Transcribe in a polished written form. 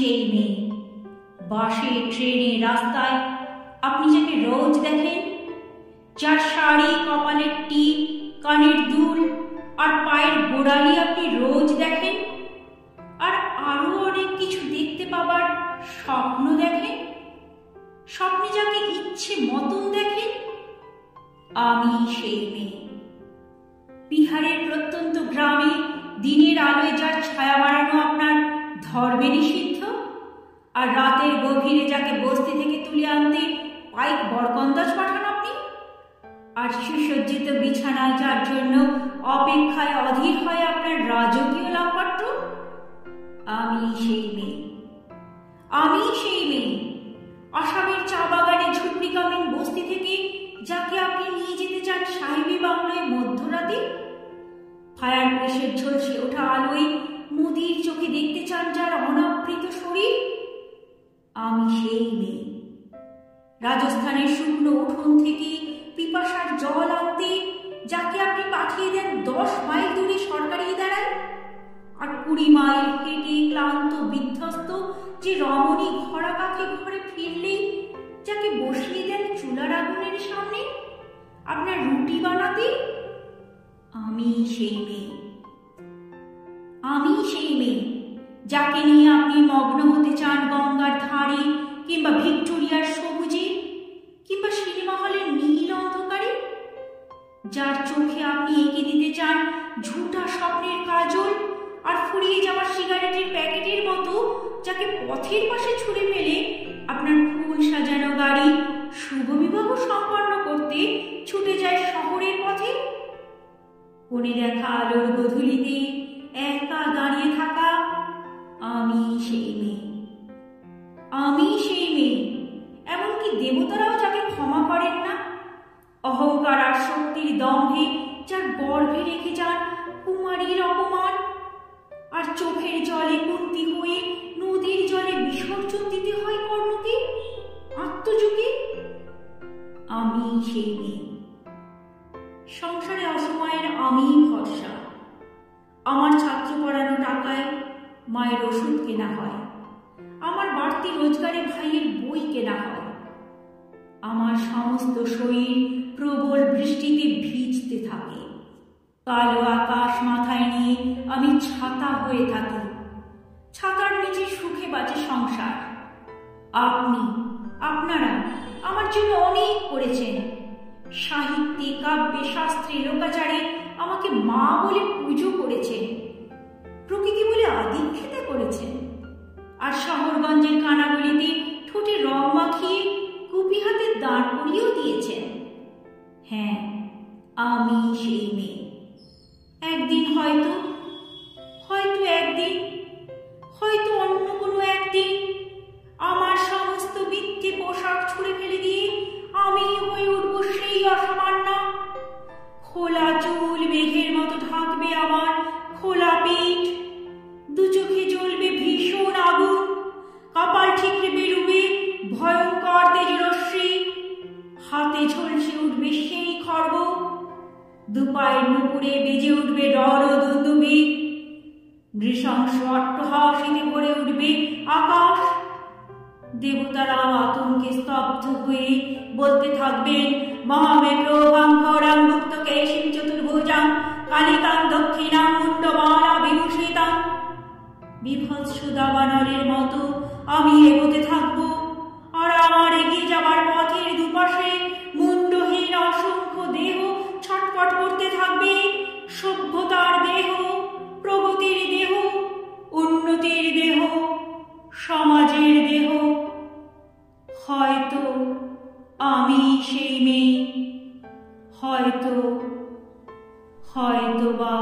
সেই মেয়ে। বাসে, ট্রেনে, রাস্তায় আপনি যাকে রোজ দেখেন, যার শাড়ি, কপালের টিপ, কানের দুল আর পায়ের গোড়ালি আপনি রোজ দেখেন, আর আরো অনেক কিছু দেখতে পাবার স্বপ্ন দেখেন, স্বপ্নে যাকে ইচ্ছে মতন দেখেন, আমি সেই মেয়ে। বিহারের প্রত্যন্ত গ্রামে দিনের আলোয় যার ছায়া বাড়ানো আপনার ধর্মে নিষিদ্ধ, আর রাতের গভীরে যাকে বস্তি থেকে তুলে আনতে পাইক বরকন্দাজ পাঠান আপনি, আর সুসজ্জিত বিছানায় যার জন্য অপেক্ষায় অধীর হয় আপনার রাজকীয় লাপাত্র, আমি সেই মেয়ে। আমি সেই মেয়ে। আসামের চা বাগানে ঝুপড়ি কামিন বস্তি থেকে যাকে আপনি নিয়ে যেতে চান সাহেবী বাংলায় মধ্যরাতে, ফায়ার প্লেসের ঝলসে ওঠা আলোয় মুদির চোখে দেখতে চান যার অনাবৃত শরীর, আমি সেই মেয়ে। রাজস্থানের শুকনো উঠোন থেকে পিপাসার জল আনতে যাকে আপনি পাঠিয়ে দেন 10 মাইল দূরে সরকারি দাঁড়ায়, আর 20 মাইল হেঁটে ক্লান্ত বিধ্বস্ত যে রমণী ঘরা কাকে ঘরে ফিরলেই যাকে বসিয়ে দেন চুলার আগুনের সামনে আপনার রুটি বানাতে, আমি সেই মেয়ে। আমি সেই মেয়ে যাকে নিয়ে আপনি মগ্ন হতে চান গঙ্গার ধারে, কিংবা ভিক্টোরিয়ার সবুজে, কিংবা সিনেমা হলের নীল অন্ধকারে, যার চোখে আপনি এঁকে দিতে চান ঝুটা স্বপ্নের কাজল, আর ফুরিয়ে যাওয়া সিগারেটের প্যাকেটের মতো যাকে পথের পাশে ছুঁড়ে ফেলে আপনার ফুল সাজানো গাড়ি শুভ বিবাহ সম্পন্ন করতে ছুটে যায় শহরের পথে। কোণে দেখা আলোর গধূলিতে একা দাঁড়িয়ে থাকা, আমি সেই মেয়ে। আমি সেই মেয়ে। এমনকি দেবতারাও যাকে ক্ষমা করেন না, অহংকার আর শক্তির দম্ভে যার গর্ভে রেখে যান কুমারীর অপমান, আর চোখের জলে কুন্তি হয়ে নদীর জলে বিসর্জন দিতে হয় কর্ণকে আত্মযুগে, আমি সেই মেয়ে। সংসারে অসময়ের আমি ভরসা। আমার ছাত্র পড়ানো টাকায় মায়ের ওষুধ কেনা হয়, আমার বাড়তি রোজগারে ভাইয়ের বই কেনা হয়, আমার সমস্ত শরীর প্রবল বৃষ্টিতে ভিজতে থাকে, কালো আকাশ মাথায় নিয়ে আমি ছাতা হয়ে থাকি, ছাতার নিচে সুখে বাঁচে সংসার। আপনি, আপনারা আমার জন্য অনেক করেছেন। সাহিত্যে, কাব্যে, শাস্ত্রে, লোকাচারে আমাকে মা বলে পুজো করেছেন, প্রকৃতি বলে আদিক্ষেতা করেছেন, আর শহরগঞ্জের কানাগলিতে ঠোঁটে রং মাখিয়ে কুপি হাতে দাঁড় করিয়েও দিয়েছেন। হ্যাঁ, আমি সেই মেয়ে। একদিন হয়তো একদিন, হয়তো অন্য কোনো একদিন আমার সমস্ত বৃত্তি পোশাক ছুঁড়ে ফেলে দিয়ে আমি হয়ে উঠব সেই অসামান্য। খোলা চুল মেঘের মতো ঢাকবে আমার খোলা পিঠ, দু চোখে জ্বলবে ভীষণ আগুন, কপাল ঠিকরে বেরুবে ভয়ঙ্কর তেজরশ্মি, হাতে ঝলসে উঠবে সেই খড়গ, দুপায়ের নুপুরে বেজে উঠবে রণ দুন্দুবি, নৃশংস অট্টহাসিতে ভরে উঠবে আকাশ। দেবতারাও আতঙ্কে স্তব্ধ হয়ে বলতে থাকবেন মহামে প্রভাঙ্গরাং মুক্ত কেশিম চতুর্ভুজাং কালিকাং দক্ষিণাং মুন্ডমালা বিভূষিতাং। বিভৎস দাবানলের মতো আমি এগোতে থাকব, আর আমার এগিয়ে যাবার পথের দুপাশে মুন্ডহীন অসংখ্য দেহ ছটফট করতে থাকবে। সভ্যতার দেহ, প্রগতির দেহ, উন্নতির দেহ, সমাজের দেহ। হয়তো আমি সেই মেয়ে, হয়তো বা